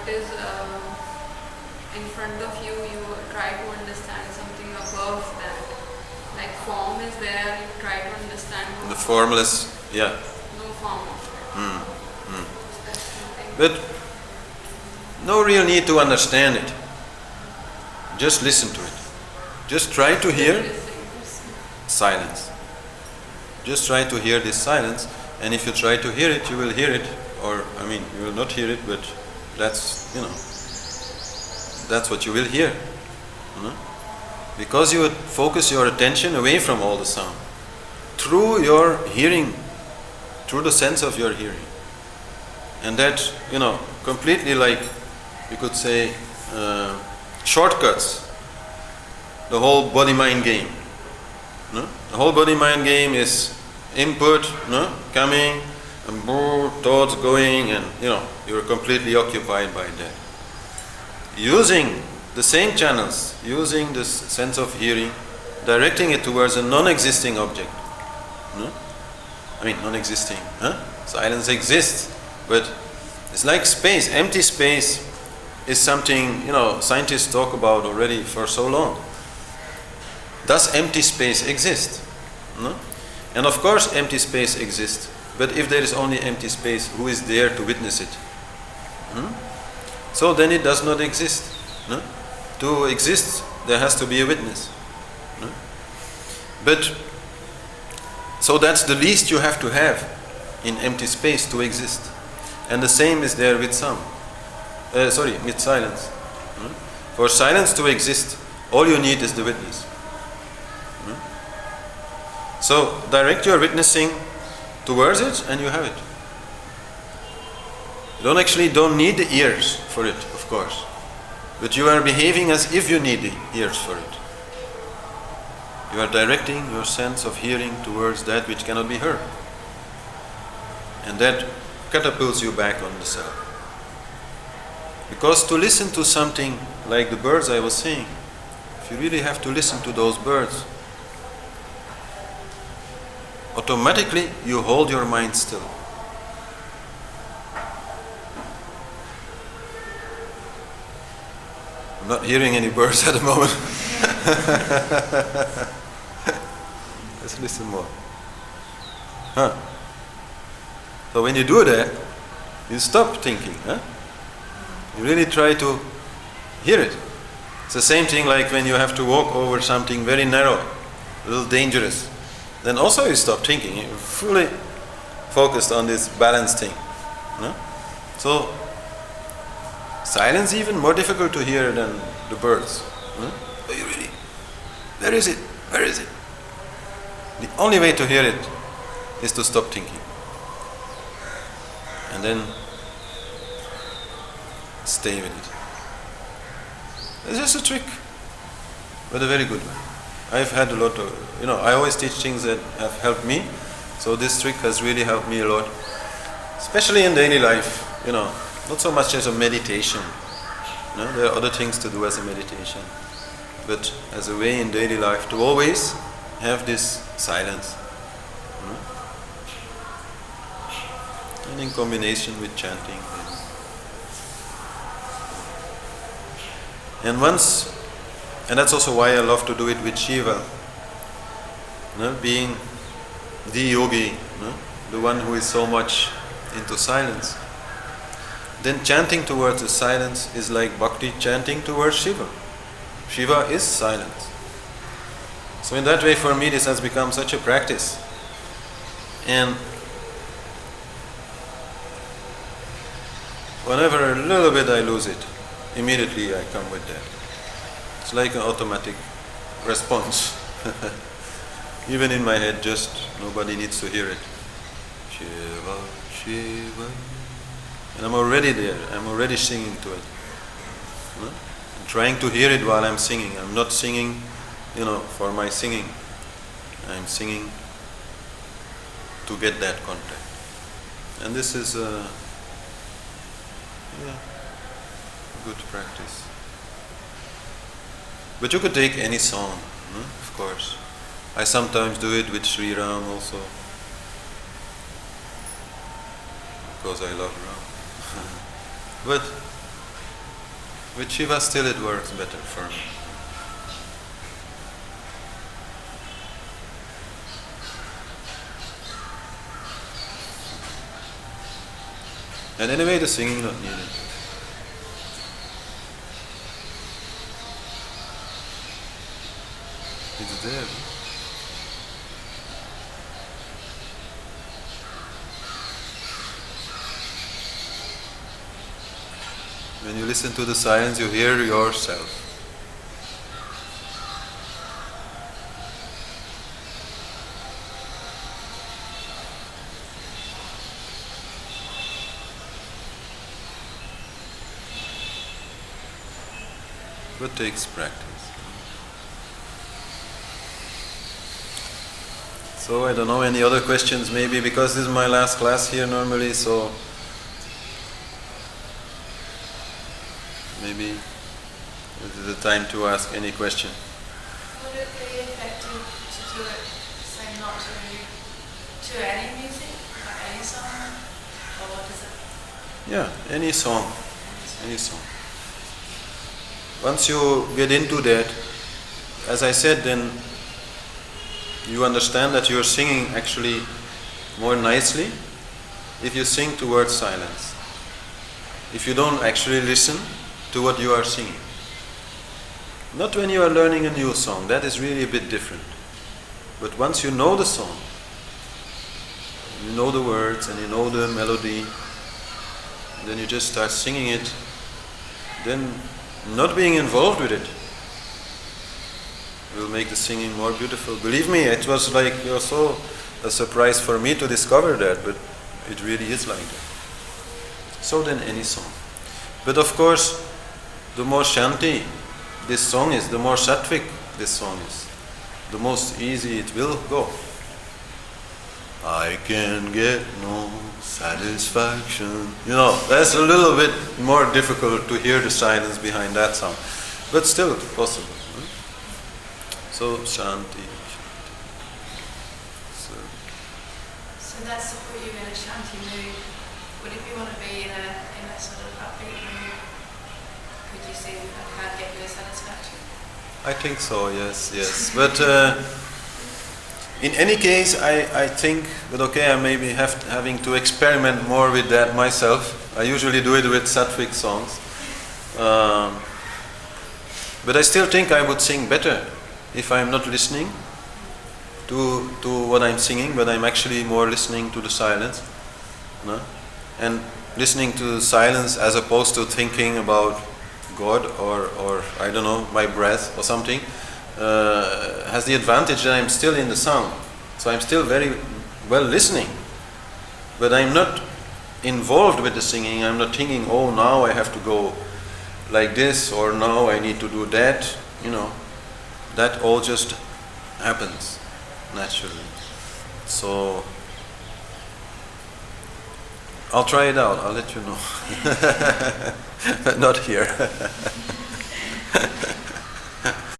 what is in front of you, you try to understand something above that. Like form is there, you try to understand. The formless, yeah. No form of it. But no real need to understand it. Just listen to it. Just try to hear silence. Just try to hear this silence, and if you try to hear it, you will hear it, or you will not hear it, but that's what you will hear. Because you would focus your attention away from all the sound. Through your hearing, through the sense of your hearing. And that, completely, like you could say, shortcuts the whole body-mind game. No? The whole body-mind game is input, coming, and thoughts going, and you're completely occupied by that. Using the same channels, using this sense of hearing, directing it towards a non-existing object. Non-existing. Silence exists, but it's like space. Empty space is something, scientists talk about already for so long. Does empty space exist? No? And of course empty space exists, but if there is only empty space, who is there to witness it? So then it does not exist. No? To exist, there has to be a witness. No? But, so that's the least you have to have in empty space to exist. And the same is there with with silence. For silence to exist, all you need is the witness. So direct your witnessing towards it and you have it. You don't need the ears for it, of course. But you are behaving as if you need the ears for it. You are directing your sense of hearing towards that which cannot be heard. And that catapults you back on the self. Because to listen to something like the birds I was saying, if you really have to listen to those birds, automatically you hold your mind still. I'm not hearing any birds at the moment. Let's listen more. So when you do that, you stop thinking. You really try to hear it. It's the same thing like when you have to walk over something very narrow, a little dangerous. Then also you stop thinking. You're fully focused on this balance thing. So silence even more difficult to hear than the birds. But you really, where is it? Where is it? The only way to hear it is to stop thinking. And then stay with it. It's just a trick, but a very good one. I've had a lot of, I always teach things that have helped me, so this trick has really helped me a lot, especially in daily life, not so much as a meditation. There are other things to do as a meditation, but as a way in daily life to always have this silence. And in combination with chanting. And that's also why I love to do it with Shiva. Being the yogi, the one who is so much into silence. Then chanting towards the silence is like bhakti chanting towards Shiva. Shiva is silence. So in that way, for me, this has become such a practice. And whenever a little bit I lose it, immediately I come with that. It's like an automatic response. Even in my head, just nobody needs to hear it. Shiva, Shiva. And I'm already there. I'm already singing to it. I'm trying to hear it while I'm singing. I'm not singing, for my singing. I'm singing to get that contact. And this is good practice. But you could take any song, of course. I sometimes do it with Sri Ram also, because I love Ram. But With Shiva still it works better for me. And anyway, the singing not needed. It's there. When you listen to the silence, you hear yourself. But takes practice. So I don't know, any other questions maybe, because this is my last class here normally, so maybe this is the time to ask any question. Would it be effective to do it, say not to any music, like any song, or what is it? Yeah, any song. Any song. Once you get into that, as I said, then you understand that you're singing actually more nicely if you sing towards silence. If you don't actually listen to what you are singing. Not when you are learning a new song, that is really a bit different. But once you know the song, you know the words and you know the melody, then you just start singing it, then not being involved with it will make the singing more beautiful. Believe me, it was like also a surprise for me to discover that, but it really is like that. So then any song. But of course, the more shanti this song is, the more sattvic this song is, the most easy it will go. I can get no satisfaction. You know, that's a little bit more difficult to hear the silence behind that song. But still possible. Right? So, shanti. So that's to put you in a shanti mood. Would if you want to be in a sort of upbeat mood, could you see how to get your satisfaction? I think so, yes. But in any case, I think that okay, I may be having to experiment more with that myself. I usually do it with sattvic songs. But I still think I would sing better if I'm not listening to what I'm singing, but I'm actually more listening to the silence. No? And listening to the silence as opposed to thinking about God or I don't know, my breath or something, has the advantage that I'm still in the sound. So I'm still very well listening. But I'm not involved with the singing. I'm not thinking, oh, now I have to go like this, or now I need to do that. You know, that all just happens naturally. So I'll try it out. I'll let you know. But not here.